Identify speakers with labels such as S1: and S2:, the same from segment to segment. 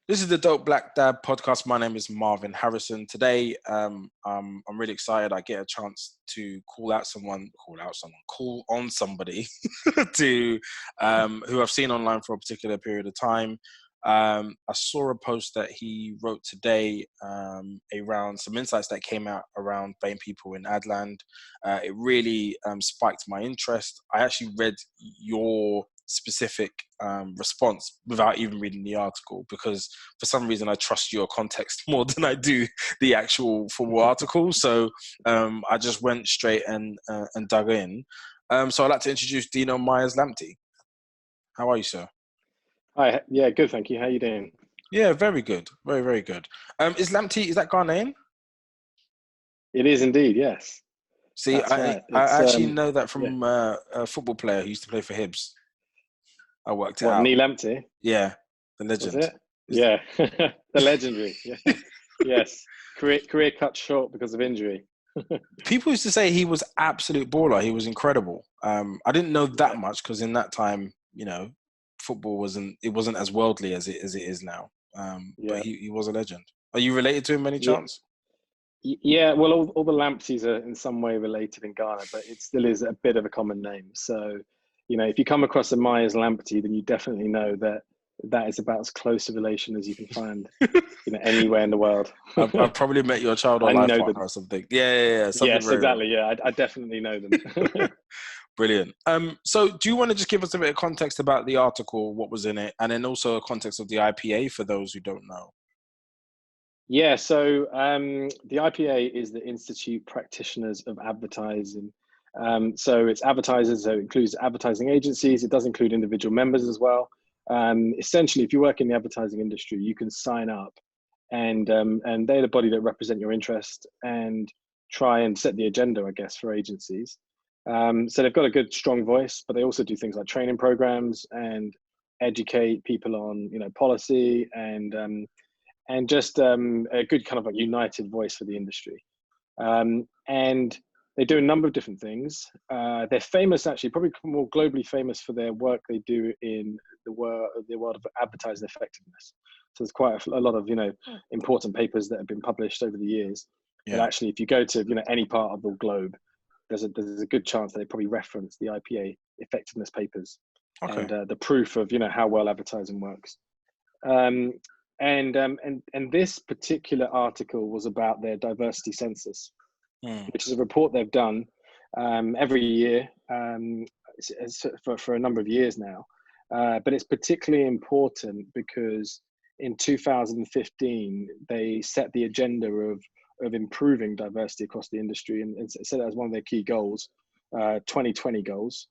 S1: This is the Dope Black Dad podcast. My name is Marvin Harrison. Today, I'm really excited. I get a chance to call on somebody to who I've seen online for a particular period of time. I saw a post that he wrote today around some insights that came out around BAME people in Adland. It really spiked my interest. I actually read your specific response without even reading the article, because for some reason I trust your context more than I do the actual formal article. So I just went straight and dug in. So I'd like to introduce Dino Myers-Lamptey. How are you, sir?
S2: Hi, yeah, good, thank you. How are you doing?
S1: Yeah, very good. Very, very good. Is Lamptey, is that Ghanaian?
S2: It is indeed, yes.
S1: See,
S2: That's right.
S1: I
S2: It's
S1: actually know that
S2: yeah.
S1: from a football player who used to play for Hibs. I worked it
S2: What,
S1: out.
S2: Neil Empty?
S1: Yeah, the legend.
S2: Was it? Yeah, the legendary. Yeah. Yes, career cut short because of injury.
S1: People used to say he was absolute baller. He was incredible. I didn't know that
S2: Yeah.
S1: much because in that time, football wasn't as worldly as it is now. But
S2: Yeah.
S1: he was a legend. Are you related to him by any
S2: Yeah.
S1: chance?
S2: Yeah, well, all the Lampteys are in some way related in Ghana, but it still is a bit of a common name. So, if you come across a Myers Lamptey, then you definitely know that is about as close a relation as you can find, anywhere in the world.
S1: I've probably met your child or
S2: I
S1: life
S2: know
S1: partner
S2: them.
S1: or something. Yeah. Something
S2: Yes,
S1: very wrong.
S2: exactly. Yeah, I definitely know them.
S1: Brilliant. So do you want to just give us a bit of context about the article, what was in it, and then also a context of the IPA for those who don't know?
S2: Yeah, so the IPA is the Institute Practitioners of Advertising. So it's advertisers, so it includes advertising agencies. It does include individual members as well. Essentially, if you work in the advertising industry, you can sign up, and they're the body that represent your interest and try and set the agenda, I guess, for agencies. So they've got a good, strong voice, but they also do things like training programs and educate people on, policy and just a good kind of like united voice for the industry. And they do a number of different things. They're famous, actually, probably more globally famous for their work they do in the world of advertising effectiveness. So there's quite a lot of important papers that have been published over the years.
S1: Yeah.
S2: But actually, if you go to any part of the globe, there's a good chance that they probably reference the IPA effectiveness papers and the proof of how well advertising works. And this particular article was about their diversity census, which is a report they've done every year for a number of years now. But it's particularly important because in 2015 they set the agenda of improving diversity across the industry and set it as one of their key goals, 2020 goals.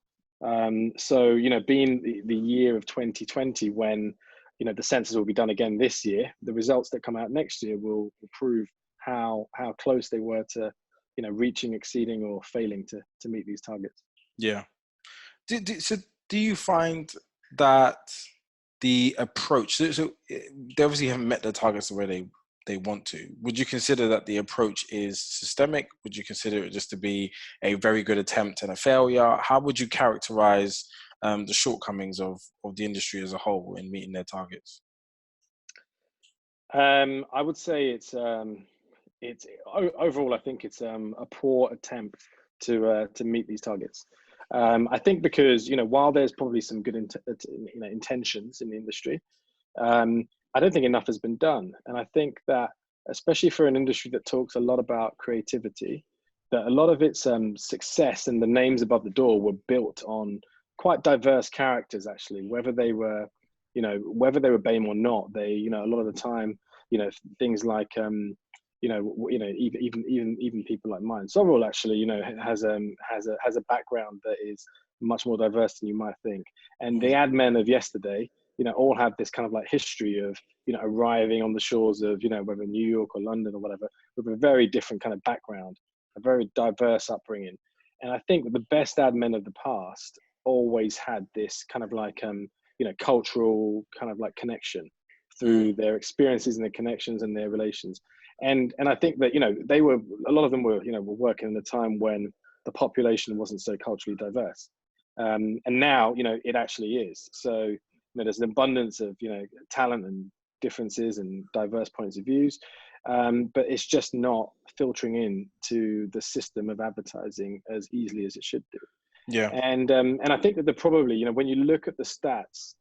S2: So being the year of 2020 when the census will be done again this year, the results that come out next year will prove how close they were to reaching, exceeding, or failing to meet these targets.
S1: Yeah. So do you find that the approach, so they obviously haven't met the targets the way they want to. Would you consider that the approach is systemic? Would you consider it just to be a very good attempt and a failure? How would you characterize the shortcomings of the industry as a whole in meeting their targets?
S2: I would say it's overall, I think it's a poor attempt to meet these targets. I think because while there's probably some good intentions in the industry, I don't think enough has been done. And I think that especially for an industry that talks a lot about creativity, that a lot of its success and the names above the door were built on quite diverse characters, actually, whether they were BAME or not. They a lot of the time things like even people like mine. Sovereign actually has a background that is much more diverse than you might think. And the ad men of yesterday all have this kind of like history of arriving on the shores of whether New York or London or whatever, with a very different kind of background, a very diverse upbringing. And I think that the best ad men of the past always had this kind of like cultural kind of like connection through their experiences and their connections and their relations. And I think that a lot of them were working in a time when the population wasn't so culturally diverse, and now it actually is. So there's an abundance of talent and differences and diverse points of views, but it's just not filtering in to the system of advertising as easily as it should do.
S1: Yeah.
S2: And I think that probably, when you look at the stats,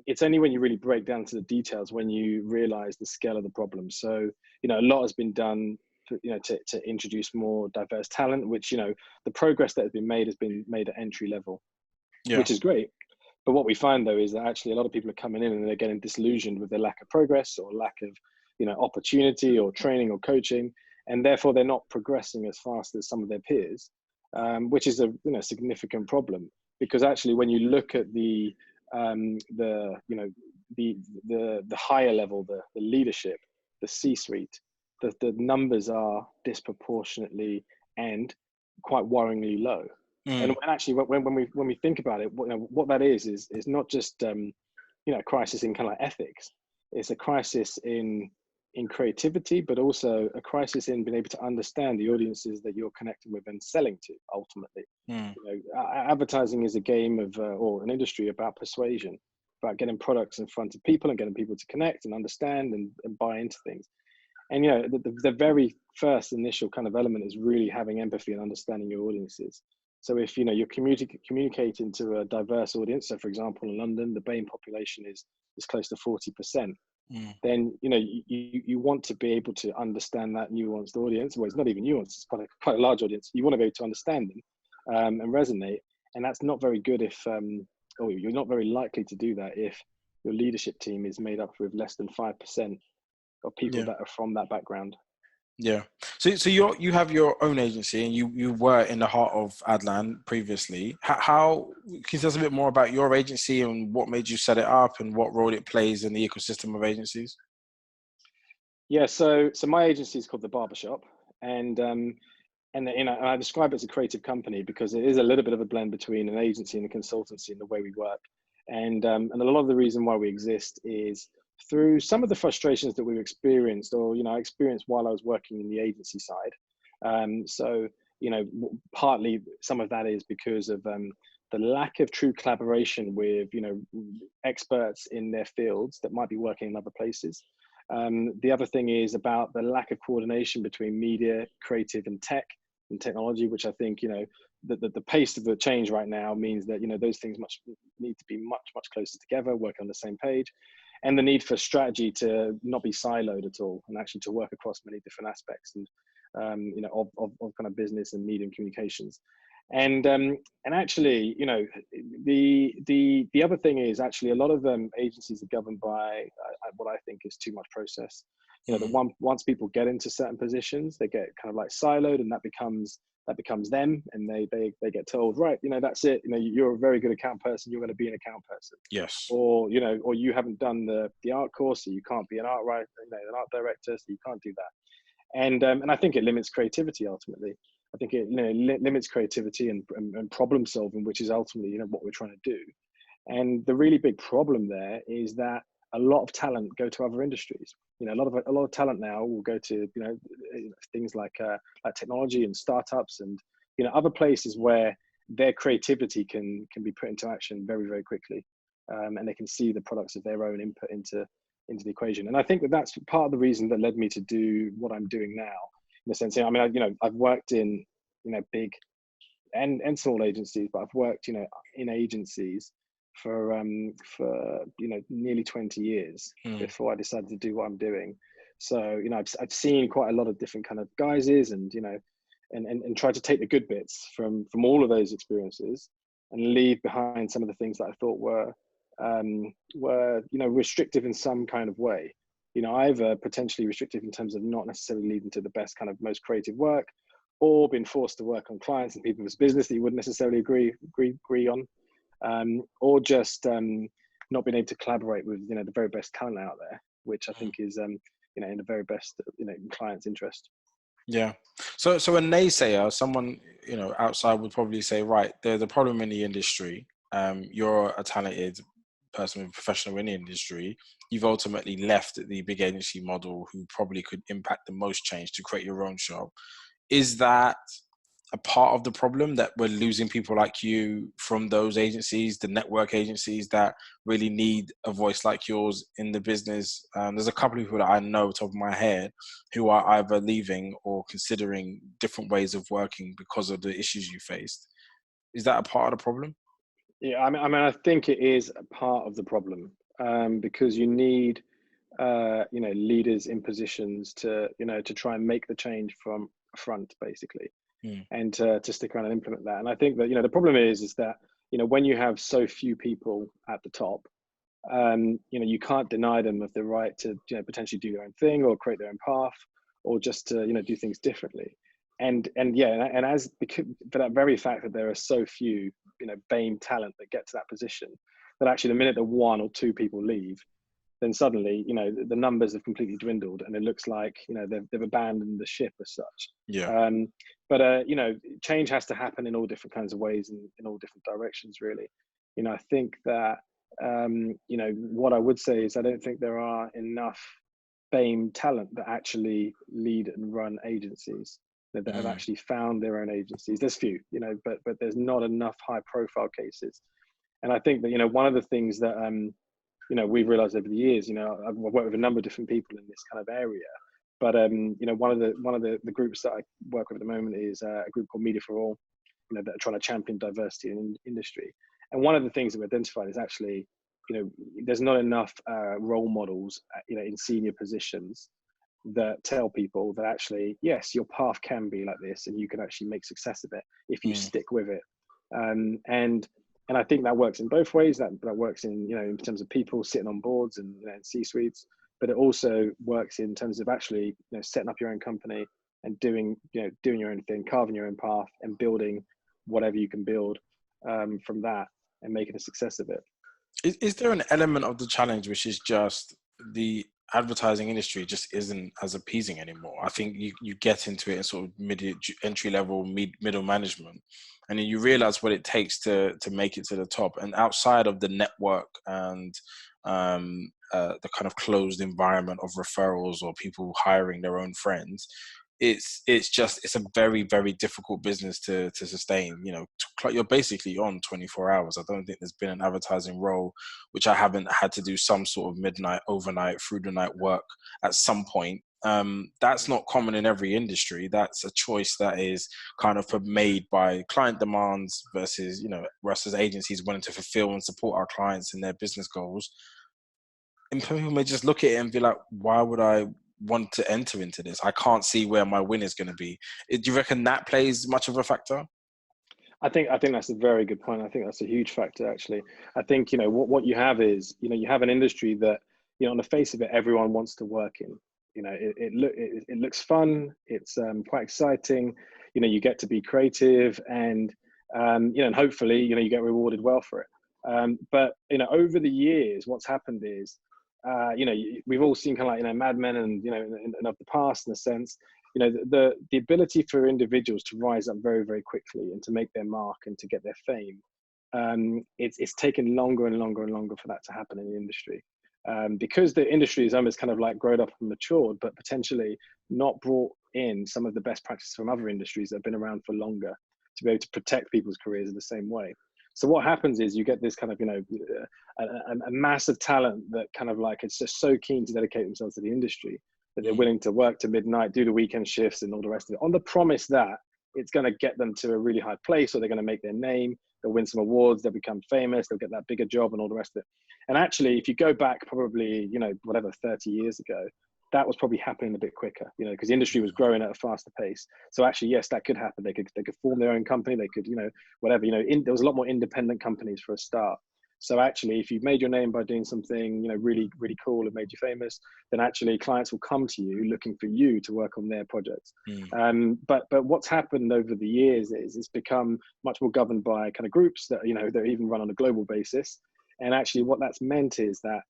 S2: it's only when you really break down to the details when you realize the scale of the problem. So, a lot has been done to introduce more diverse talent, which, the progress that has been made at entry level, which is great. But what we find though is that actually a lot of people are coming in and they're getting disillusioned with their lack of progress or lack of, opportunity or training or coaching, and therefore they're not progressing as fast as some of their peers, which is a significant problem. Because actually, when you look at the higher level, the leadership, the C-suite, the numbers are disproportionately and quite worryingly low. And actually, when we think about it, what that is not just a crisis in kind of like ethics. It's a crisis in creativity, but also a crisis in being able to understand the audiences that you're connecting with and selling to. Ultimately, advertising is a game of or an industry about persuasion, about getting products in front of people and getting people to connect and understand and buy into things. And the very first initial kind of element is really having empathy and understanding your audiences. So if you're communicating to a diverse audience, so for example in London the BAME population is close to 40%, then you want to be able to understand that nuanced audience. Well, it's not even nuanced; it's quite a large audience. You want to be able to understand them and resonate, and that's not very good if or you're not very likely to do that if your leadership team is made up with less than 5% of people that are from that background.
S1: Yeah. So you have your own agency, and you were in the heart of Adland previously. How can you tell us a bit more about your agency and what made you set it up and what role it plays in the ecosystem of agencies?
S2: Yeah. So my agency is called The Barbershop, and I describe it as a creative company because it is a little bit of a blend between an agency and a consultancy in the way we work. And a lot of the reason why we exist is through some of the frustrations that we've experienced, or I experienced while I was working in the agency side. So partly some of that is because of the lack of true collaboration with experts in their fields that might be working in other places. The other thing is about the lack of coordination between media, creative, and tech and technology, which I think the pace of the change right now means that those things need to be much closer together, work on the same page, and the need for strategy to not be siloed at all, and actually to work across many different aspects and of kind of business and media and communications. And actually, the other thing is actually a lot of agencies are governed by what I think is too much process. Once people get into certain positions, they get kind of like siloed, and that becomes them, and they get told, right, that's it. You're a very good account person. You're going to be an account person.
S1: Yes.
S2: Or or you haven't done the art course, so you can't be an art writer, an art director, so you can't do that. And I think it limits creativity ultimately. I think it limits creativity and problem solving, which is ultimately what we're trying to do. And the really big problem there is that a lot of talent go to other industries. A lot of talent now will go to things like technology and startups and other places where their creativity can be put into action very, very quickly, and they can see the products of their own input into the equation. And I think that's part of the reason that led me to do what I'm doing now. In a sense, I've worked in big and small agencies, but I've worked in agencies for nearly 20 years before I decided to do what I'm doing. So I've seen quite a lot of different kind of guises, and and tried to take the good bits from all of those experiences and leave behind some of the things that I thought were restrictive in some kind of way. Either potentially restrictive in terms of not necessarily leading to the best kind of most creative work, or being forced to work on clients and people's business that you wouldn't necessarily agree on, or just not being able to collaborate with the very best talent out there, which I think is in the very best client's interest.
S1: Yeah. So a naysayer, someone outside would probably say, right, there's a problem in the industry. You're a talented person, professional in the industry. You've ultimately left the big agency model, who probably could impact the most change, to create your own shop. Is that a part of the problem, that we're losing people like you from those agencies, the network agencies that really need a voice like yours in the business? There's a couple of people that I know top of my head who are either leaving or considering different ways of working because of the issues you faced. Is that a part of the problem?
S2: Yeah, I think it is a part of the problem, because you need leaders in positions to to try and make the change from front, basically, and to stick around and implement that. And I think that the problem is that when you have so few people at the top, you can't deny them of the right to potentially do their own thing or create their own path, or just to do things differently. And as because for that very fact that there are so few BAME talent that get to that position, that actually the minute that one or two people leave, then suddenly the numbers have completely dwindled, and it looks like they've abandoned the ship as such.
S1: Yeah.
S2: But change has to happen in all different kinds of ways and in all different directions, really. I think that what I would say is I don't think there are enough BAME talent that actually lead and run agencies, that have actually found their own agencies. There's few, but there's not enough high profile cases. And I think that one of the things that we've realized over the years, I've worked with a number of different people in this kind of area, but one of the groups that I work with at the moment is a group called Media for All, that are trying to champion diversity in industry. And one of the things that we identified is actually there's not enough role models in senior positions that tell people that actually, yes, your path can be like this, and you can actually make success of it if you stick with it. And I think that works in both ways. That works in terms of people sitting on boards and C-suites, but it also works in terms of actually setting up your own company and doing your own thing, carving your own path, and building whatever you can build from that, and making a success of it.
S1: Is there an element of the challenge which is just the advertising industry just isn't as appeasing anymore? I think you get into it in sort of entry level, middle management, and then you realize what it takes to make it to the top. And outside of the network and the kind of closed environment of referrals or people hiring their own friends, it's a very, very difficult business to sustain. You're basically on 24 hours. I don't think there's been an advertising role which I haven't had to do some sort of midnight, overnight, through the night work at some point. That's not common in every industry. That's a choice that is kind of made by client demands versus us as agencies wanting to fulfill and support our clients in their business goals. And people may just look at it and be like, why would I want to enter into this? I can't see where my win is going to be. Do you reckon that plays much of a factor?
S2: I think that's a very good point. I think that's a huge factor, actually. I think what you have is you have an industry that on the face of it, everyone wants to work in. It looks fun. It's quite exciting. You get to be creative, and and hopefully you get rewarded well for it. But over the years, what's happened is we've all seen kind of like Mad Men and and of the past, in a sense. The ability for individuals to rise up very, very quickly and to make their mark and to get their fame, it's taken longer and longer and longer for that to happen in the industry, because the industry is almost kind of like grown up and matured, but potentially not brought in some of the best practices from other industries that have been around for longer to be able to protect people's careers in the same way. So what happens is you get this kind of a massive talent that kind of like it's just so keen to dedicate themselves to the industry that they're willing to work to midnight, do the weekend shifts and all the rest of it, on the promise that it's going to get them to a really high place, or they're going to make their name, they'll win some awards, they'll become famous, they'll get that bigger job and all the rest of it. And actually, if you go back probably, 30 years ago, that was probably happening a bit quicker, because the industry was growing at a faster pace. So actually, yes, that could happen. They could form their own company. They could, whatever, there was a lot more independent companies for a start. So actually, if you've made your name by doing something, really, really cool and made you famous, then actually clients will come to you looking for you to work on their projects. But what's happened over the years is it's become much more governed by kind of groups that, they're even run on a global basis. And actually what that's meant is that,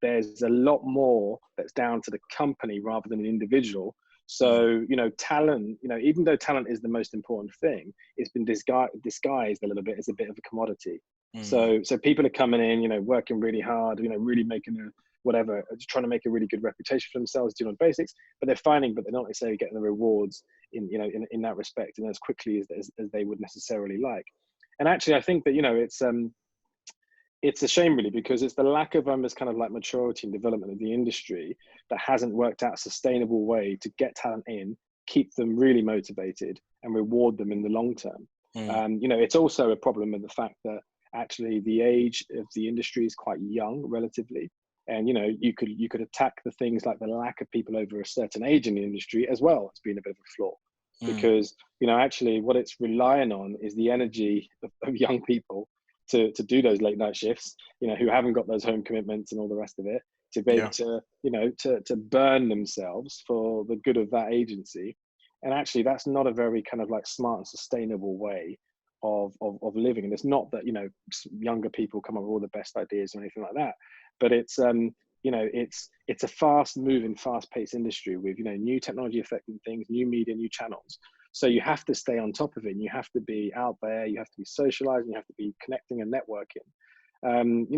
S2: there's a lot more that's down to the company rather than an individual. So, talent, even though talent is the most important thing, it's been disguised a little bit as a bit of a commodity. So people are coming in, working really hard, really making whatever, trying to make a really good reputation for themselves, doing on basics, but they're not necessarily getting the rewards in that respect and as quickly as they would necessarily like. And actually, I think that, it's a shame really, because it's the lack of this kind of like maturity and development of the industry that hasn't worked out a sustainable way to get talent in, keep them really motivated and reward them in the long term. It's also a problem with the fact that actually the age of the industry is quite young relatively. And, you could attack the things like the lack of people over a certain age in the industry as well as being a bit of a flaw. Because, actually what it's relying on is the energy of young people to do those late night shifts, who haven't got those home commitments and all the rest of it, to be able to, to burn themselves for the good of that agency. And actually that's not a very kind of like smart and sustainable way of living. And it's not that, younger people come up with all the best ideas or anything like that, but it's, it's a fast moving, fast paced industry with, new technology affecting things, new media, new channels. So you have to stay on top of it, and you have to be out there, you have to be socializing, you have to be connecting and networking,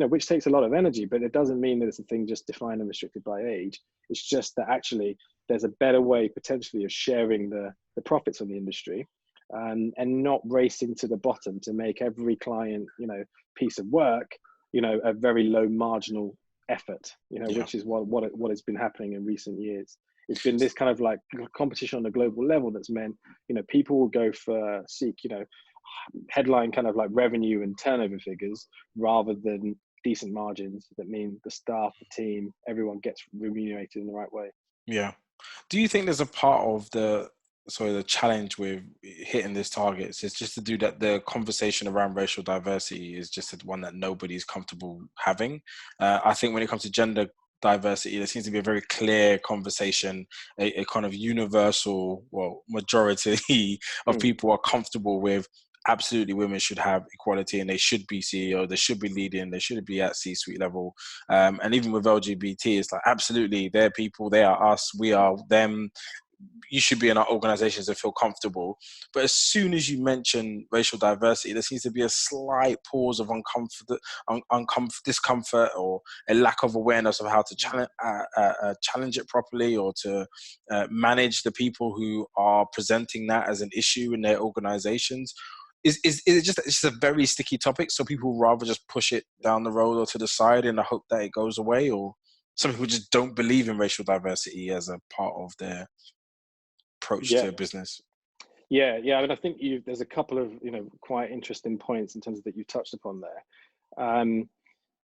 S2: which takes a lot of energy, but it doesn't mean that it's a thing just defined and restricted by age. It's just that actually there's a better way potentially of sharing the profits of the industry, and not racing to the bottom to make every client, piece of work, a very low marginal effort, which is what has been happening in recent years. It's been this kind of like competition on a global level that's meant, people will go for seek, headline kind of like revenue and turnover figures rather than decent margins that mean the staff, the team, everyone gets remunerated in the right way.
S1: Yeah. Do you think there's a part of the challenge with hitting these targets is just to do that the conversation around racial diversity is just one that nobody's comfortable having? I think when it comes to gender diversity, there seems to be a very clear conversation, a kind of universal, majority of people are comfortable with absolutely women should have equality and they should be CEO, they should be leading, they should be at C-suite level. And even with LGBT, it's like, absolutely, they're people, they are us, we are them. You should be in our organizations and feel comfortable. But as soon as you mention racial diversity, there seems to be a slight pause of discomfort or a lack of awareness of how to challenge it properly, or to manage the people who are presenting that as an issue in their organizations. Is it just, it's just a very sticky topic, so people rather just push it down the road or to the side in the hope that it goes away? Or some people just don't believe in racial diversity as a part of their approach to business?
S2: Yeah. I mean, I think there's a couple of, quite interesting points in terms of that you touched upon there.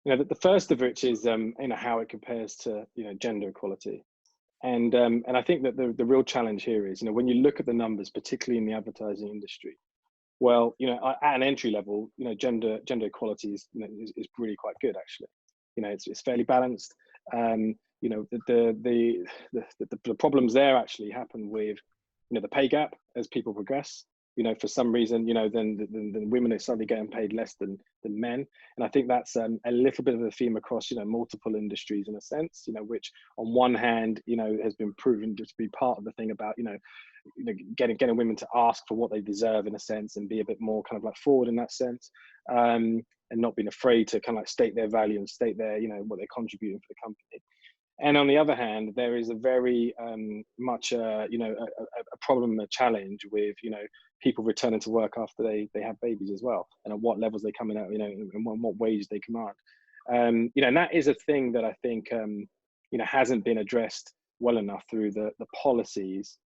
S2: The first of which is, how it compares to, gender equality. And I think that the real challenge here is, when you look at the numbers, particularly in the advertising industry, well, at an entry level, gender equality is really quite good, actually. It's fairly balanced. The problems there actually happen with, the pay gap as people progress. For some reason, then women are suddenly getting paid less than men. And I think that's a little bit of a theme across, multiple industries in a sense, which on one hand, has been proven to be part of the thing about, getting women to ask for what they deserve in a sense, and be a bit more kind of like forward in that sense, and not being afraid to kind of like state their value and state their, what they're contributing for the company. And on the other hand, there is a very much, a problem, a challenge with, people returning to work after they have babies as well, and at what levels they come in at, and what wage they command. And that is a thing that I think, hasn't been addressed well enough through the policies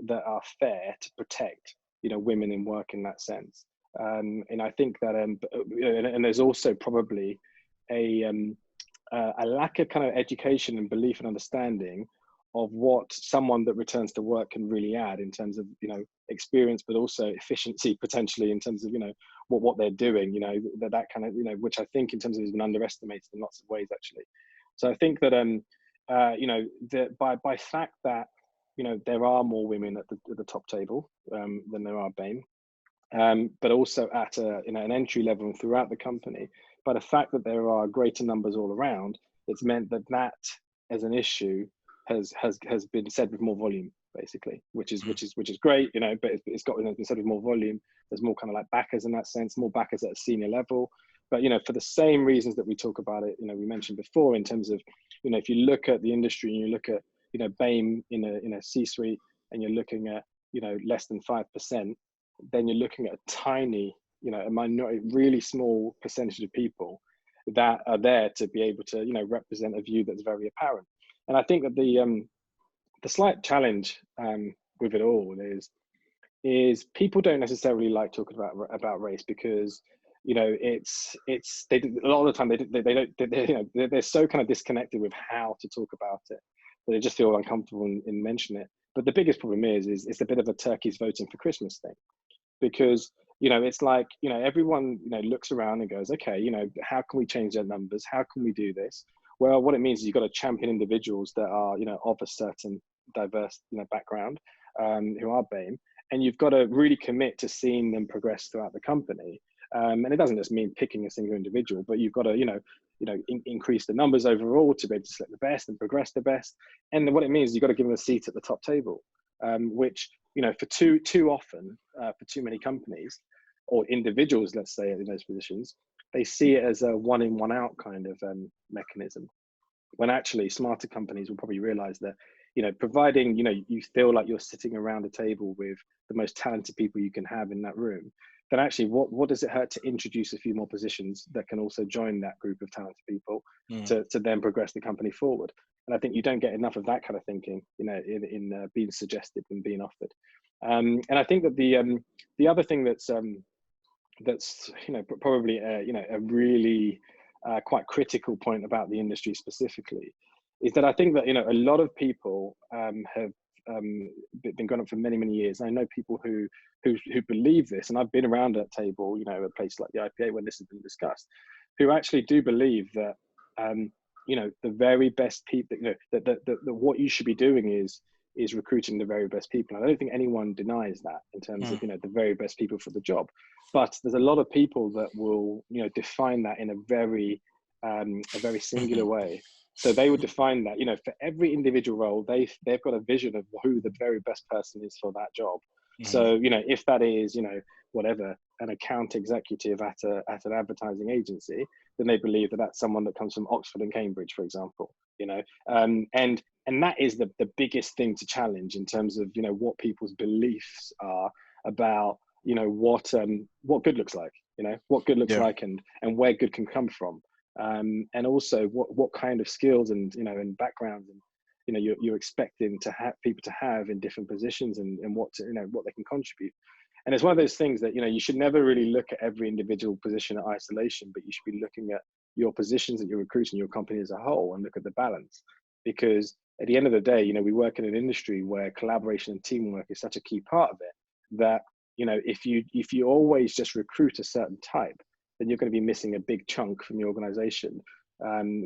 S2: that are fair to protect, women in work in that sense. And I think that, and there's also probably a lack of kind of education and belief and understanding of what someone that returns to work can really add in terms of, experience, but also efficiency potentially in terms of, what they're doing, that kind of, which I think in terms of has been underestimated in lots of ways, actually. So I think that, that by fact that, there are more women at the top table than there are BAME, but also at an entry level and throughout the company. But the fact that there are greater numbers all around, it's meant that as an issue has been said with more volume, basically, which is great, but it's been said with more volume. There's more kind of like backers in that sense, more backers at a senior level. But for the same reasons that we talk about it, we mentioned before in terms of if you look at the industry and you look at, BAME in a C-suite, and you're looking at, less than 5%, then you're looking at a tiny, a minority, really small percentage of people that are there to be able to, represent a view that's very apparent. And I think that the slight challenge with it all is people don't necessarily like talking about race, because it's a lot of the time they're so kind of disconnected with how to talk about it that they just feel uncomfortable in mentioning it. But the biggest problem is it's a bit of a turkeys voting for Christmas thing, because it's like, everyone looks around and goes, okay, how can we change their numbers, how can we do this? Well, what it means is you've got to champion individuals that are of a certain diverse background, who are BAME, and you've got to really commit to seeing them progress throughout the company. And it doesn't just mean picking a single individual, but you've got to increase the numbers overall to be able to select the best and progress the best. And what it means is you've got to give them a seat at the top table, which for too often, for too many companies or individuals, let's say, in those positions, they see it as a one in, one out kind of mechanism, when actually smarter companies will probably realize that providing you feel like you're sitting around a table with the most talented people you can have in that room, then actually what does it hurt to introduce a few more positions that can also join that group of talented people to then progress the company forward? And I think you don't get enough of that kind of thinking in being suggested and being offered. And I think that the other thing that's probably a really quite critical point about the industry specifically is that I think that a lot of people have been going on for many years. And I know people who believe this, and I've been around that table, a place like the IPA when this has been discussed, who actually do believe that the very best people, that what you should be doing is recruiting the very best people. And I don't think anyone denies that in terms of the very best people for the job. But there's a lot of people that will define that in a very singular way. So they would define that for every individual role, they've got a vision of who the very best person is for that job. So if that is whatever, an account executive at an advertising agency, then they believe that that's someone that comes from Oxford and Cambridge, for example. And that is the biggest thing to challenge in terms of what people's beliefs are about what good looks like, what good looks like, and where good can come from, and also what kind of skills and and backgrounds and you're expecting to have people to have in different positions, and what they can contribute. And it's one of those things that you should never really look at every individual position in isolation, but you should be looking at your positions that you're recruiting, your company as a whole, and look at the balance. Because at the end of the day, we work in an industry where collaboration and teamwork is such a key part of it, that if you always just recruit a certain type, then you're going to be missing a big chunk from your organization,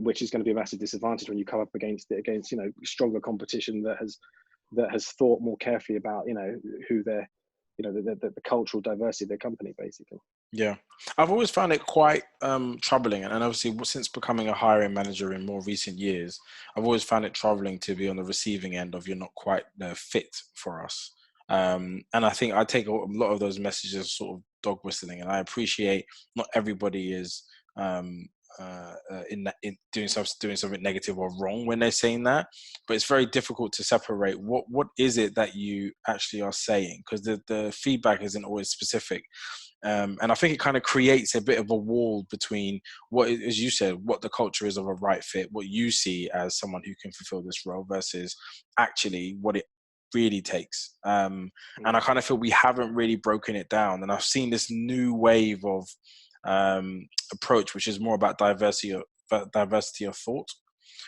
S2: which is going to be a massive disadvantage when you come up against stronger competition that has thought more carefully about who they're the cultural diversity of their company, basically.
S1: Yeah, I've always found it quite troubling, and obviously since becoming a hiring manager in more recent years, I've always found it troubling to be on the receiving end of you're not quite fit for us. And I think I take a lot of those messages as sort of dog whistling, and I appreciate not everybody is in doing something negative or wrong when they're saying that, but it's very difficult to separate what is it that you actually are saying, because the feedback isn't always specific. And I think it kind of creates a bit of a wall between what, as you said, what the culture is of a right fit, what you see as someone who can fulfill this role, versus actually what it really takes. And I kind of feel we haven't really broken it down. And I've seen this new wave of approach, which is more about diversity of thought,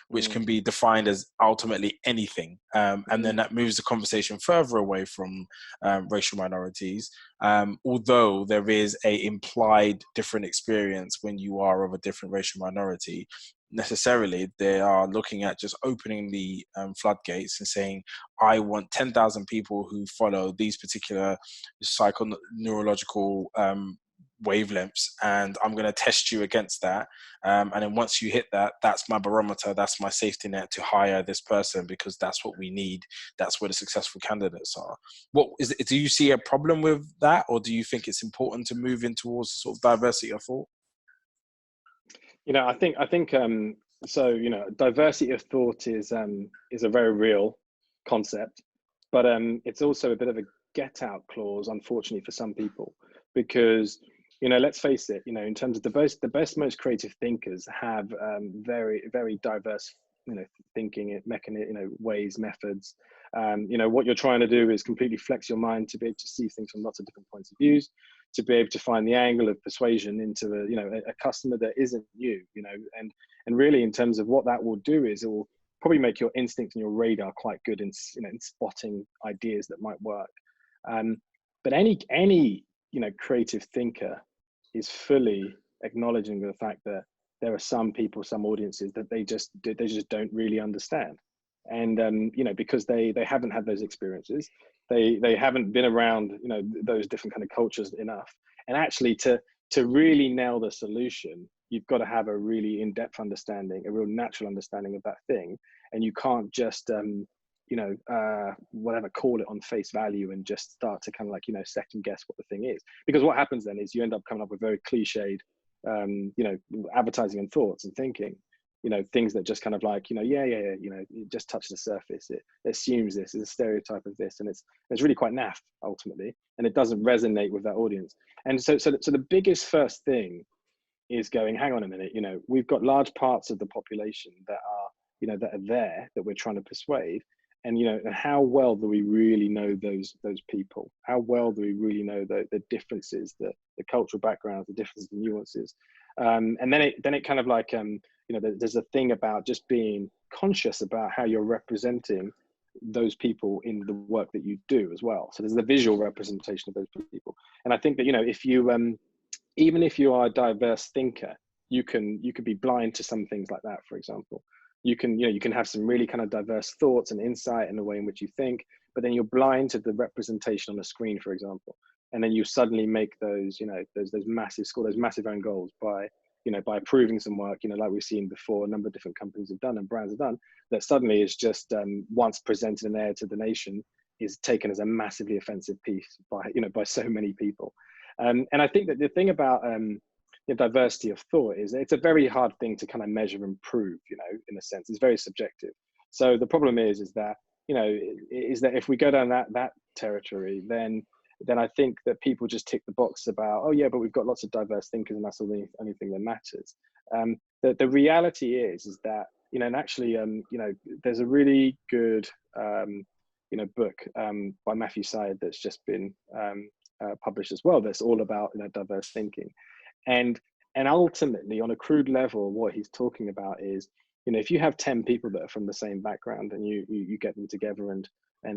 S1: which can be defined as ultimately anything. And then that moves the conversation further away from racial minorities, although there is a implied different experience when you are of a different racial minority. Necessarily, they are looking at just opening the floodgates and saying, I want 10,000 people who follow these particular psychoneurological wavelengths, and I'm going to test you against that, and then once you hit that, that's my barometer, that's my safety net to hire this person, because that's what we need, that's where the successful candidates are. What is it, do you see a problem with that, or do you think it's important to move in towards sort of diversity of thought?
S2: I think So, you know, diversity of thought is a very real concept, but it's also a bit of a get out clause, unfortunately, for some people, because, you know, let's face it, you know, in terms of the best, most creative thinkers have very, very diverse, you know, thinking mechanism, you know, ways, methods. You know, what you're trying to do is completely flex your mind to be able to see things from lots of different points of views, to be able to find the angle of persuasion into a, you know, a customer that isn't you, you know, and really in terms of what that will do is it will probably make your instinct and your radar quite good in, you know, in spotting ideas that might work. But any you know, creative thinker is fully acknowledging the fact that there are some people, some audiences that they just don't really understand, and you know, because they haven't had those experiences, they haven't been around, you know, those different kind of cultures enough, and actually to really nail the solution, you've got to have a really in-depth understanding, a real natural understanding of that thing, and you can't just you know, whatever, call it on face value and just start to kind of like, you know, second guess what the thing is. Because what happens then is you end up coming up with very cliched, you know, advertising and thoughts and thinking, you know, things that just kind of like, you know, yeah, you know, it just touches the surface. It assumes this is a stereotype of this, and it's really quite naff ultimately, and it doesn't resonate with that audience. And so the biggest first thing is going, hang on a minute, you know, we've got large parts of the population that are, you know, that are there that we're trying to persuade. And, you know, how well do we really know those people? How well do we really know the differences, the cultural backgrounds, the differences, the nuances? And then it kind of like, you know, there's a thing about just being conscious about how you're representing those people in the work that you do as well. So there's the visual representation of those people. And I think that, you know, if you, even if you are a diverse thinker, you could be blind to some things like that, for example. You can, you know, you can have some really kind of diverse thoughts and insight in the way in which you think, but then you're blind to the representation on the screen, for example. And then you suddenly make those, you know, those massive score, those massive own goals by, you know, by approving some work, you know, like we've seen before, a number of different companies have done and brands have done, that suddenly is just once presented and aired to the nation, is taken as a massively offensive piece by, you know, by so many people. And I think that the thing about the diversity of thought is it's a very hard thing to kind of measure and prove, you know, in a sense. It's very subjective. So the problem is that, you know, is that if we go down that territory, then I think that people just tick the box about, oh yeah, but we've got lots of diverse thinkers and that's the only thing that matters. The reality is that, you know, and actually, you know, there's a really good, you know, book by Matthew Syed that's just been published as well. That's all about, you know, diverse thinking. And ultimately, on a crude level, what he's talking about is, you know, if you have 10 people that are from the same background and you get them together and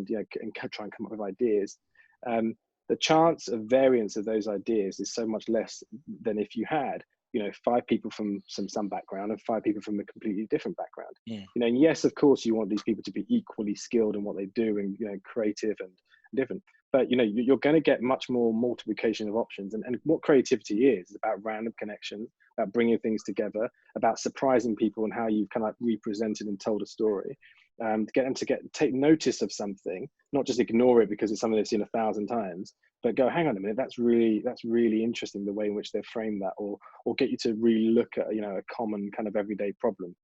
S2: you know, and try and come up with ideas, the chance of variance of those ideas is so much less than if you had, you know, 5 people from some background and 5 people from a completely different background.
S1: Yeah.
S2: You know, and yes, of course, you want these people to be equally skilled in what they do and, you know, creative and different. But, you know, you're going to get much more multiplication of options. And what creativity is about random connections, about bringing things together, about surprising people and how you've kind of like represented and told a story, to get them to take notice of something, not just ignore it because it's something they've seen 1,000 times, but go, hang on a minute, that's really interesting, the way in which they've framed that, or get you to really look at, you know, a common kind of everyday problem.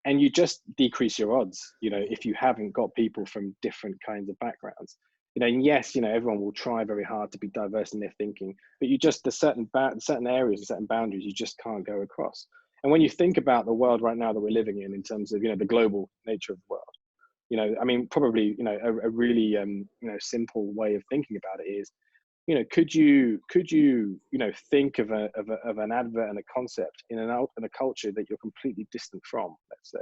S2: And you just decrease your odds, you know, if you haven't got people from different kinds of backgrounds. You know, and yes, you know, everyone will try very hard to be diverse in their thinking, but you just, the certain areas and certain boundaries you just can't go across. And when you think about the world right now that we're living in terms of, you know, the global nature of the world, you know, I mean, probably, you know, a really, you know, simple way of thinking about it is, you know, could you you know, think of an advert and a concept in a culture that you're completely distant from, let's say,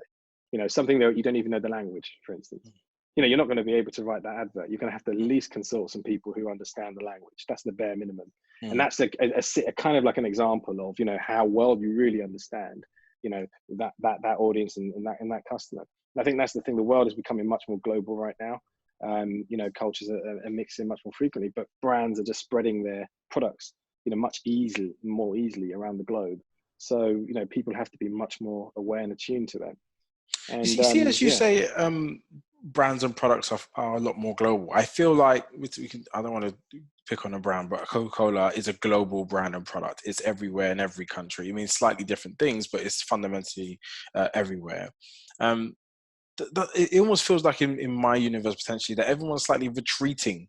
S2: you know, something that you don't even know the language, for instance. You know, you're not going to be able to write that advert. You're going to have to at least consult some people who understand the language. That's the bare minimum. And that's a kind of like an example of, you know, how well you really understand, you know, that audience and that customer. And I think that's the thing. The world is becoming much more global right now. You know, cultures are mixing much more frequently, but brands are just spreading their products, you know, more easily around the globe. So, you know, people have to be much more aware and attuned to that. And
S1: you see, as you say, brands and products are a lot more global. I feel like I don't want to pick on a brand, but Coca-Cola is a global brand and product. It's everywhere in every country. I mean, slightly different things, but it's fundamentally everywhere. It almost feels like in my universe potentially that everyone's slightly retreating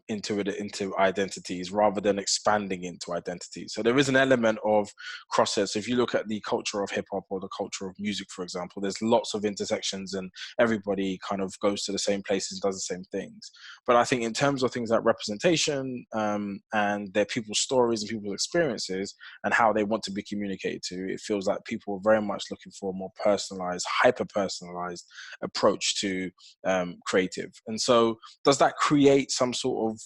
S1: into identities rather than expanding into identities. So there is an element of crosses. So if you look at the culture of hip hop or the culture of music, for example, there's lots of intersections and everybody kind of goes to the same places and does the same things. But I think in terms of things like representation and their people's stories and people's experiences and how they want to be communicated to, it feels like people are very much looking for a more personalized, hyper personalized approach to creative. And so does that create some sort of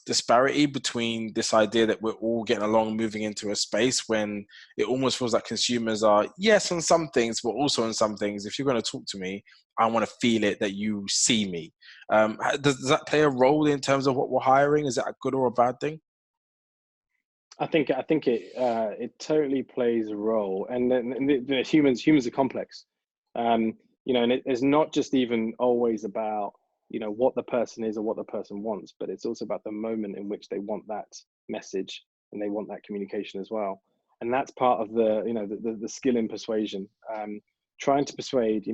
S1: disparity between this idea that we're all getting along, moving into a space, when it almost feels like consumers are, yes, on some things, but also on some things, if you're going to talk to me, I want to feel it that you see me. Does that play a role in terms of what we're hiring? Is that a good or a bad thing?
S2: I think it totally plays a role, and the humans are complex, and it's not just even always about what the person is or what the person wants, but it's also about the moment in which they want that message and they want that communication as well, and that's part of the skill in persuasion, trying to persuade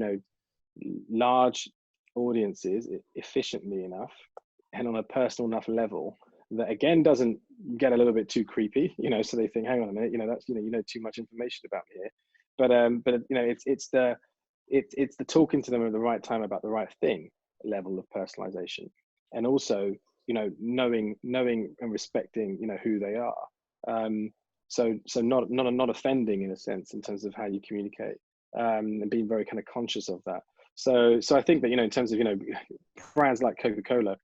S2: large audiences efficiently enough and on a personal enough level that again doesn't get a little bit too creepy, so they think, hang on a minute, that's too much information about me here. But it's the talking to them at the right time about the right thing level of personalization, and also knowing and respecting who they are, so not offending in a sense in terms of how you communicate, and being very kind of conscious of that. So I think that in terms of brands like Coca-Cola,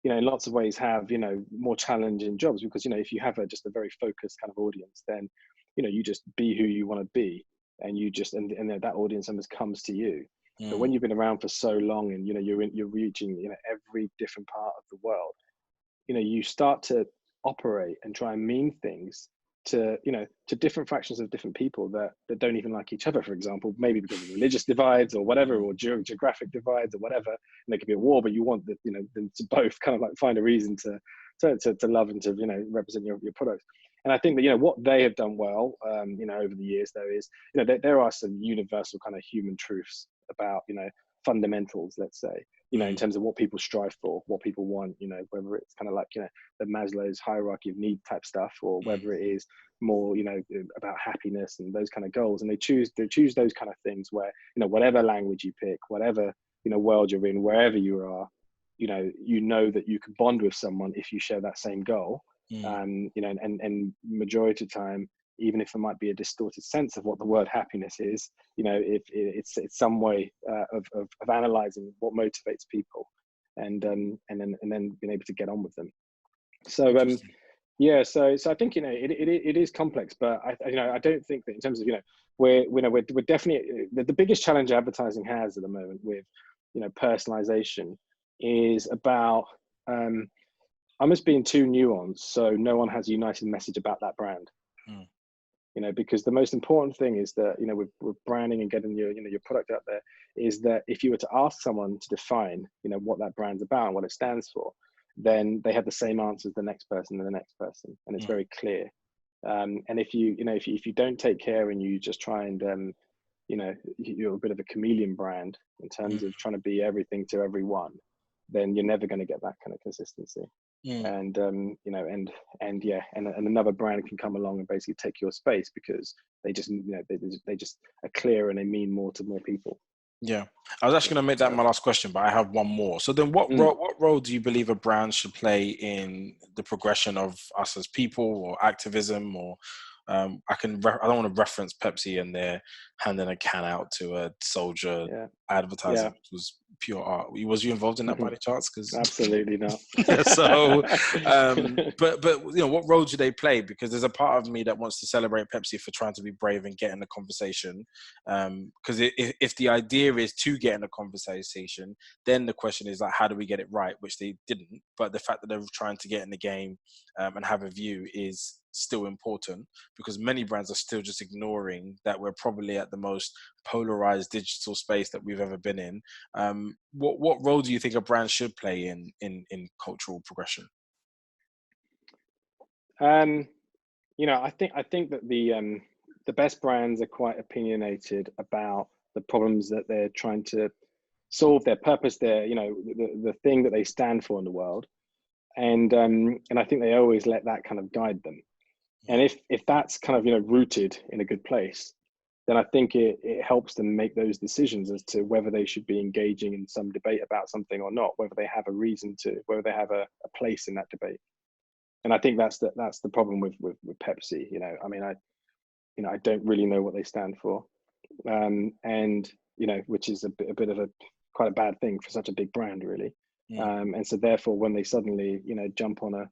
S2: in lots of ways have more challenging jobs, because if you have just a very focused kind of audience, then you just be who you want to be, and you just and that audience members comes to you. But when you've been around for so long, and you're reaching every different part of the world, you start to operate and try and mean things to to different fractions of different people that don't even like each other, for example, maybe because of religious divides or whatever, or geographic divides or whatever, and there could be a war, but you want them to both kind of like find a reason to love and to represent your products. And I think that what they have done well over the years, though, is there are some universal kind of human truths about fundamentals, let's say, in terms of what people strive for, what people want, whether it's kind of like the Maslow's hierarchy of need type stuff, or whether it is more about happiness and those kind of goals. And they choose those kind of things where whatever language you pick, whatever world you're in, wherever you are, that you can bond with someone if you share that same goal. And majority of the time, even if there might be a distorted sense of what the word happiness is, if it's some way of analyzing what motivates people, and then being able to get on with them. So yeah, so I think it is complex, but I don't think that in terms of we're definitely the biggest challenge advertising has at the moment with personalization is about almost being too nuanced, so no one has a united message about that brand. Because the most important thing is that with branding and getting your product out there, is that if you were to ask someone to define what that brand's about and what it stands for, then they have the same answer as the next person and the next person, and it's very clear. And if you don't take care and you just try and you're a bit of a chameleon brand in terms of trying to be everything to everyone, then you're never going to get that kind of consistency. And and another brand can come along and basically take your space because they just they just are clear and they mean more to more people.
S1: Yeah, I was actually going to make that my last question, but I have one more. So then what role do you believe a brand should play in the progression of us as people, or activism, or I don't want to reference Pepsi and they're handing a can out to a soldier advertising, which was pure art. Was you involved in that by any chance? Because
S2: absolutely not.
S1: So, but what role do they play? Because there's a part of me that wants to celebrate Pepsi for trying to be brave and get in the conversation. Because if the idea is to get in a conversation, then the question is like, how do we get it right? Which they didn't. But the fact that they're trying to get in the game and have a view is still important, because many brands are still just ignoring that we're probably at the most polarized digital space that we've ever been in. What role do you think a brand should play in cultural progression?
S2: Um, I think that the best brands are quite opinionated about the problems that they're trying to solve, their purpose, their the thing that they stand for in the world, and I think they always let that kind of guide them. And if that's kind of rooted in a good place, then I think it helps them make those decisions as to whether they should be engaging in some debate about something or not, whether they have a reason to, whether they have a place in that debate. And I think that's the problem with Pepsi. I mean, I don't really know what they stand for, and which is a bit of a quite a bad thing for such a big brand, really.
S1: Mm.
S2: And so therefore, when they suddenly jump on a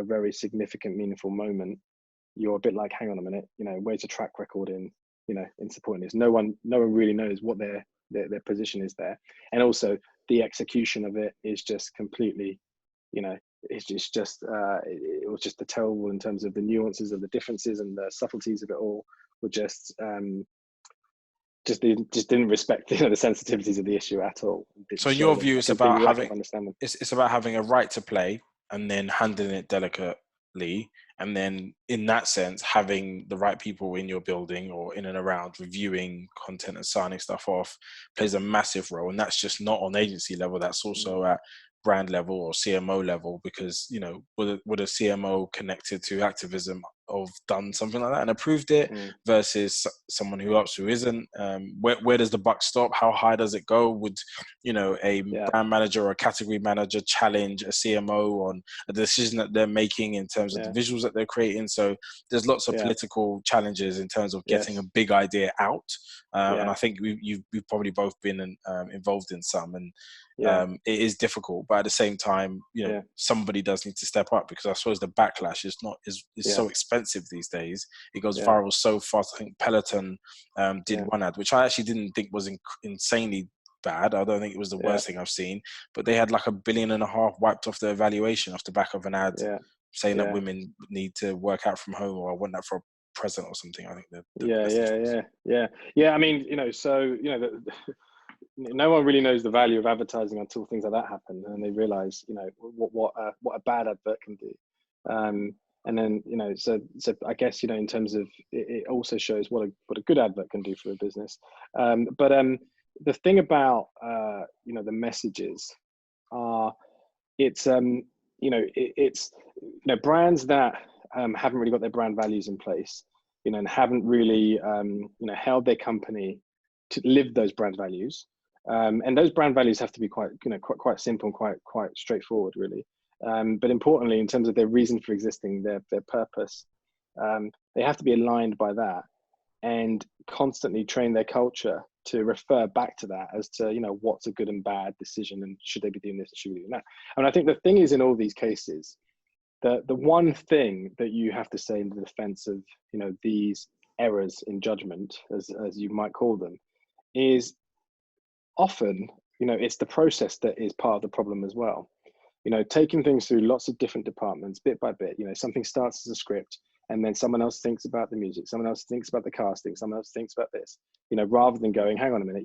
S2: very significant, meaningful moment, you're a bit like, hang on a minute, where's your track record in supporting this? No one really knows what their position is there, and also the execution of it is just completely, it was just terrible in terms of the nuances of the differences and the subtleties of it all were just didn't respect the sensitivities of the issue at all.
S1: So in your view,
S2: a complete lack of understanding.
S1: It's about having a right to play and then handling it delicately, and then in that sense having the right people in your building or in and around reviewing content and signing stuff off plays a massive role. And that's just not on agency level, that's also at brand level or CMO level, because would a CMO connected to activism have done something like that and approved it versus someone who isn't? Where does the buck stop? How high does it go? Would a brand manager or a category manager challenge a CMO on a decision that they're making in terms of the visuals that they're creating? So there's lots of political challenges in terms of getting a big idea out, and I think we've probably both been involved in some, and it is difficult, but at the same time, somebody does need to step up, because I suppose the backlash is so expensive these days. It goes viral so fast. I think Peloton did one ad, which I actually didn't think was insanely bad. I don't think it was the worst thing I've seen, but they had like $1.5 billion wiped off their valuation off the back of an ad saying that women need to work out from home, or I want that for a present or something. I think
S2: I mean, no one really knows the value of advertising until things like that happen, and they realize what a bad advert can do. And then so I guess in terms of it also shows what a good advert can do for a business. But the thing about the messages are, it's brands that haven't really got their brand values in place, and haven't really held their company to live those brand values. And those brand values have to be quite simple and quite straightforward, really. But importantly, in terms of their reason for existing, their purpose, they have to be aligned by that, and constantly train their culture to refer back to that as to what's a good and bad decision, and should they be doing this or should we be doing that. And I think the thing is, in all these cases, the one thing that you have to say in the defense of these errors in judgment, as you might call them, is often it's the process that is part of the problem as well. Taking things through lots of different departments bit by bit. Something starts as a script, and then someone else thinks about the music, someone else thinks about the casting, someone else thinks about this, rather than going, hang on a minute,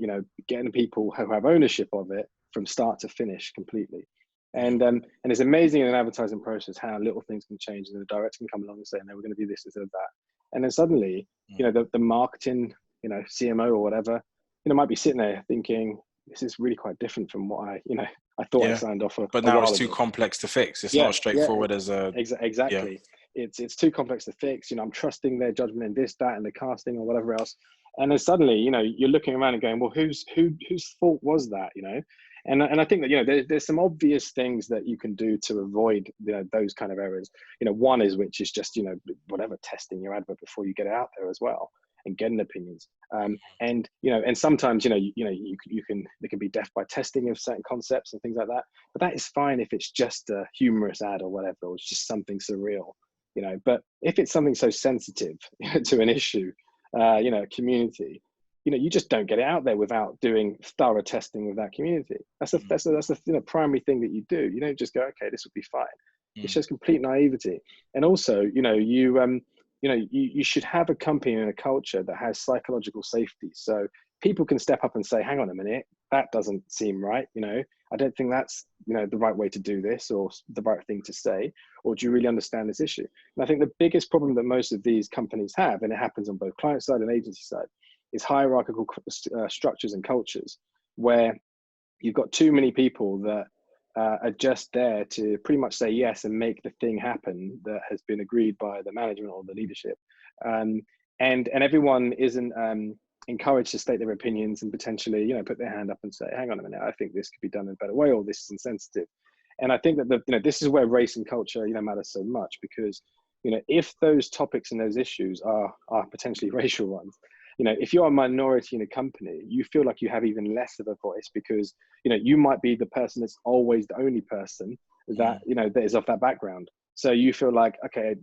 S2: getting people who have ownership of it from start to finish completely. And it's amazing in an advertising process how little things can change, and the director can come along and say, no, we're going to do this instead of that. And then suddenly, the marketing, CMO or whatever, might be sitting there thinking, this is really quite different from what I thought I signed off for.
S1: But now it's too complex to fix. It's not as straightforward as a...
S2: Exactly. It's too complex to fix. I'm trusting their judgment in this, that, and the casting or whatever else. And then suddenly, you're looking around and going, well, whose fault was that? And I think that there's some obvious things that you can do to avoid those kind of errors. One is, which is just whatever, testing your advert before you get it out there as well, and getting opinions. And sometimes you can, they can be deaf by testing of certain concepts and things like that. But that is fine if it's just a humorous ad or whatever, or it's just something surreal. But if it's something so sensitive to an issue, a community, you just don't get it out there without doing thorough testing with that community. That's the primary thing that you do. You don't just go, okay, this will be fine. It shows complete naivety. And also, you should have a company and a culture that has psychological safety. So people can step up and say, hang on a minute, that doesn't seem right. I don't think that's, the right way to do this or the right thing to say, or do you really understand this issue? And I think the biggest problem that most of these companies have, and it happens on both client side and agency side, is hierarchical structures and cultures where you've got too many people that are just there to pretty much say yes and make the thing happen that has been agreed by the management or the leadership. And everyone isn't encouraged to state their opinions and potentially, put their hand up and say, hang on a minute, I think this could be done in a better way, or this is insensitive. And I think that this is where race and culture, matters so much, because, if those topics and those issues are potentially racial ones, if you're a minority in a company, you feel like you have even less of a voice because, you might be the person that's always the only person that, that is of that background. So you feel like, okay,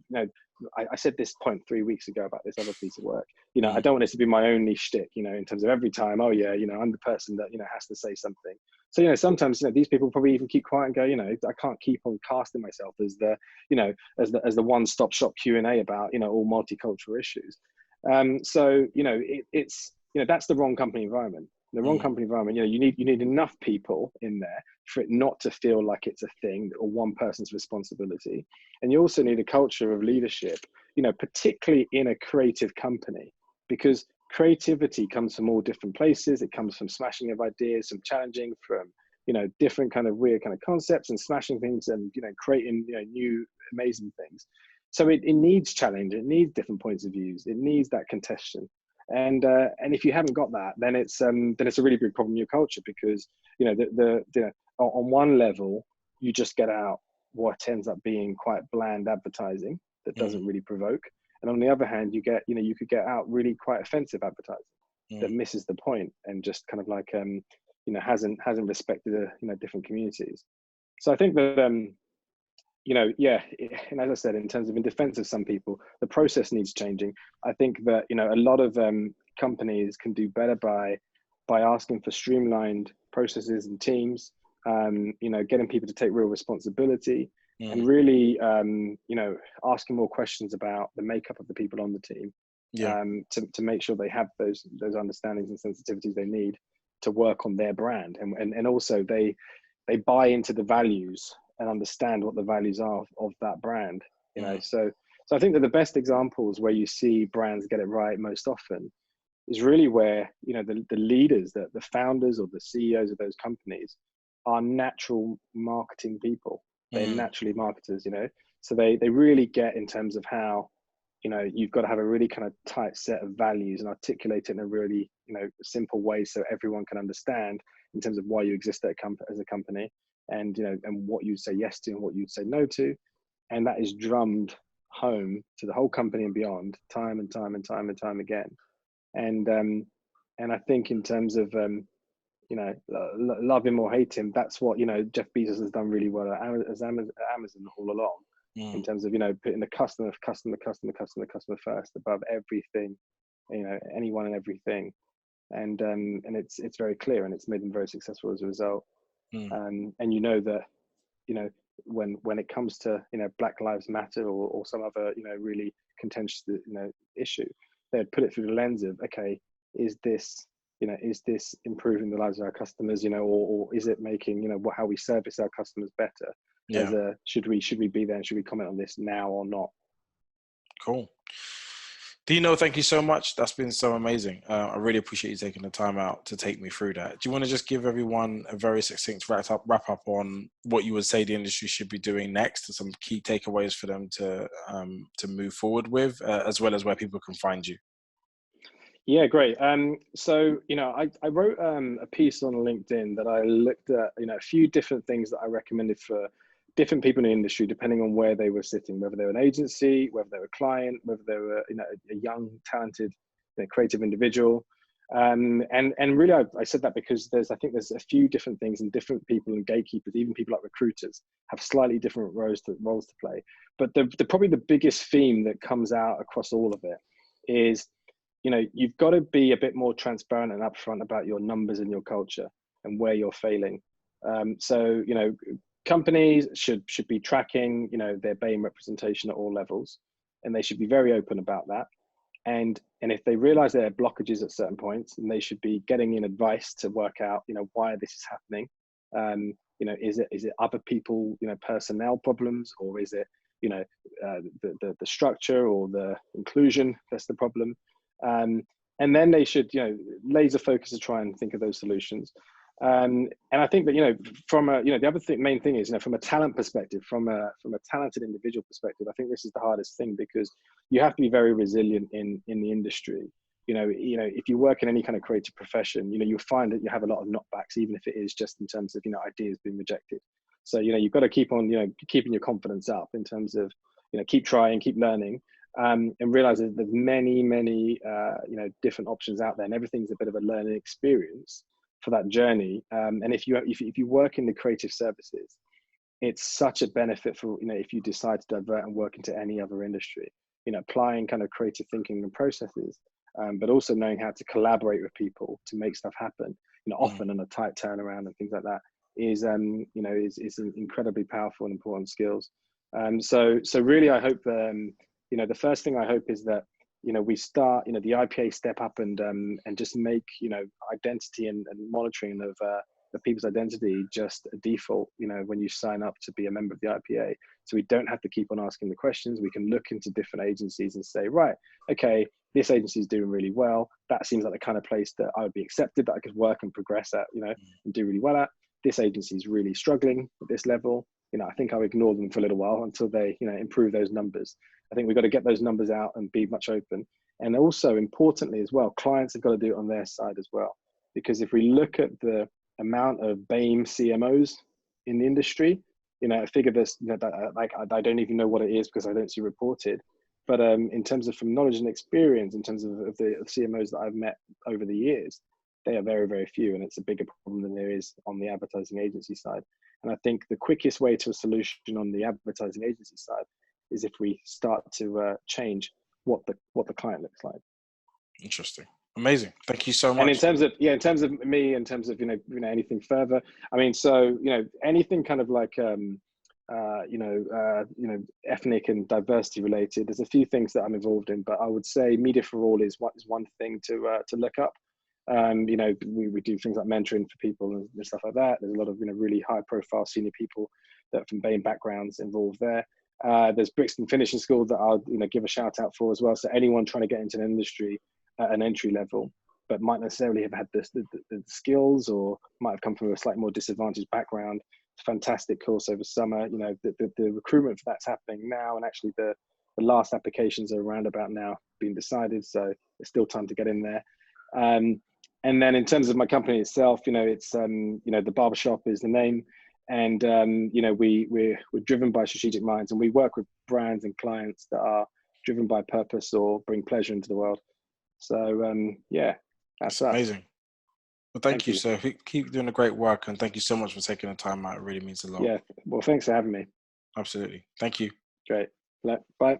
S2: I said this point 3 weeks ago about this other piece of work. I don't want this to be my only shtick, in terms of every time, oh yeah, I'm the person that, has to say something. So, sometimes, these people probably even keep quiet and go, I can't keep on casting myself as the, as the one-stop shop Q&A about, all multicultural issues. So, it's, that's the wrong company environment. The wrong company environment, you need enough people in there for it not to feel like it's a thing or one person's responsibility. And you also need a culture of leadership, particularly in a creative company, because creativity comes from all different places. It comes from smashing of ideas, from challenging, from, different kind of weird kind of concepts and smashing things and, creating, new amazing things. So it needs challenge. It needs different points of views. It needs that contestation. And if you haven't got that, then it's a really big problem in your culture, because on one level you just get out what ends up being quite bland advertising that doesn't really provoke, and on the other hand you could get out really quite offensive advertising that misses the point and just kind of like hasn't respected different communities. So I think that and as I said, in terms of in defense of some people, the process needs changing. I think that, a lot of companies can do better by asking for streamlined processes and teams, getting people to take real responsibility and really, asking more questions about the makeup of the people on the team, to make sure they have those understandings and sensitivities they need to work on their brand. And also they buy into the values and understand what the values are of that brand, So I think that the best examples where you see brands get it right most often is really where, the leaders, the founders or the CEOs of those companies are natural marketing people. They're naturally marketers, So they really get in terms of how, you've got to have a really kind of tight set of values and articulate it in a really, simple way so everyone can understand in terms of why you exist as a company. And and what you say yes to and what you'd say no to, and that is drummed home to the whole company and beyond, time and time and time and time again. And I think in terms of love him or hate him, that's what Jeff Bezos has done really well as Amazon all along, in terms of putting the customer first above everything, anyone and everything, and it's very clear, and it's made them very successful as a result. And that when it comes to Black Lives Matter or some other really contentious issue, they'd put it through the lens of, okay, is this improving the lives of our customers, or is it making how we service our customers better? Should we be there, and should we comment on this now or not?
S1: Cool. Dino, thank you so much. That's been so amazing. I really appreciate you taking the time out to take me through that. Do you want to just give everyone a very succinct wrap up on what you would say the industry should be doing next, and some key takeaways for them to move forward with, as well as where people can find you?
S2: Yeah, great. So, I wrote a piece on LinkedIn that I looked at, a few different things that I recommended for different people in the industry, depending on where they were sitting, whether they were an agency, whether they were a client, whether they were, a young, talented, creative individual. And really, I said that because I think there's a few different things, and different people and gatekeepers, even people like recruiters, have slightly different roles to play. But probably the biggest theme that comes out across all of it is, you've got to be a bit more transparent and upfront about your numbers and your culture and where you're failing. So, companies should be tracking, their BAME representation at all levels, and they should be very open about that. And if they realize there are blockages at certain points, then they should be getting in advice to work out, why this is happening. Is it other people, personnel problems, or is it, the structure or the inclusion that's the problem? And then they should, laser focus to try and think of those solutions. And I think that, from the other main thing is, from a talent perspective, from a talented individual perspective, I think this is the hardest thing, because you have to be very resilient in the industry. If you work in any kind of creative profession, you'll find that you have a lot of knockbacks, even if it is just in terms of, ideas being rejected. So, you've got to keep on, keeping your confidence up in terms of, keep trying, keep learning, and realize that there's many, different options out there, and everything's a bit of a learning experience for that journey. And if you work in the creative services, it's such a benefit for, if you decide to divert and work into any other industry, applying kind of creative thinking and processes, but also knowing how to collaborate with people to make stuff happen, often on a tight turnaround and things like that is incredibly powerful and important skills. So really, I hope, the first thing I hope is that, we start, the IPA step up and just make, identity and monitoring of people's identity just a default, when you sign up to be a member of the IPA. So we don't have to keep on asking the questions. We can look into different agencies and say, right, okay, this agency is doing really well. That seems like the kind of place that I would be accepted, that I could work and progress at, and do really well at. This agency is really struggling at this level. I think I'll ignore them for a little while until they, improve those numbers. I think we've got to get those numbers out and be much open. And also, importantly as well, clients have got to do it on their side as well. Because if we look at the amount of BAME CMOs in the industry, I figure this, I don't even know what it is because I don't see reported. But in terms of, from knowledge and experience, in terms of the CMOs that I've met over the years, they are very, very few, and it's a bigger problem than there is on the advertising agency side. And I think the quickest way to a solution on the advertising agency side is if we start to change what the client looks like.
S1: Interesting. Amazing. Thank you so much.
S2: And in terms of me, in terms of anything further, I mean, so anything kind of like ethnic and diversity related, there's a few things that I'm involved in, but I would say Media for All is one thing to look up. We do things like mentoring for people and stuff like that. There's a lot of really high profile senior people that are from BAME backgrounds involved there. There's Brixton Finishing School that I'll give a shout out for as well. So anyone trying to get into an industry at an entry level, but might necessarily have had the skills, or might have come from a slightly more disadvantaged background. It's a fantastic course over summer. The recruitment for that's happening now, and actually the last applications are around about now being decided. So there's still time to get in there. And then in terms of my company itself, it's the Barbershop is the name, and we're driven by strategic minds, and we work with brands and clients that are driven by purpose or bring pleasure into the world. So that's
S1: amazing. Well, thank you, sir. Keep doing the great work, and thank you so much for taking the time out. It really means a lot.
S2: Yeah. Well, thanks for having me.
S1: Absolutely. Thank you.
S2: Great. Bye.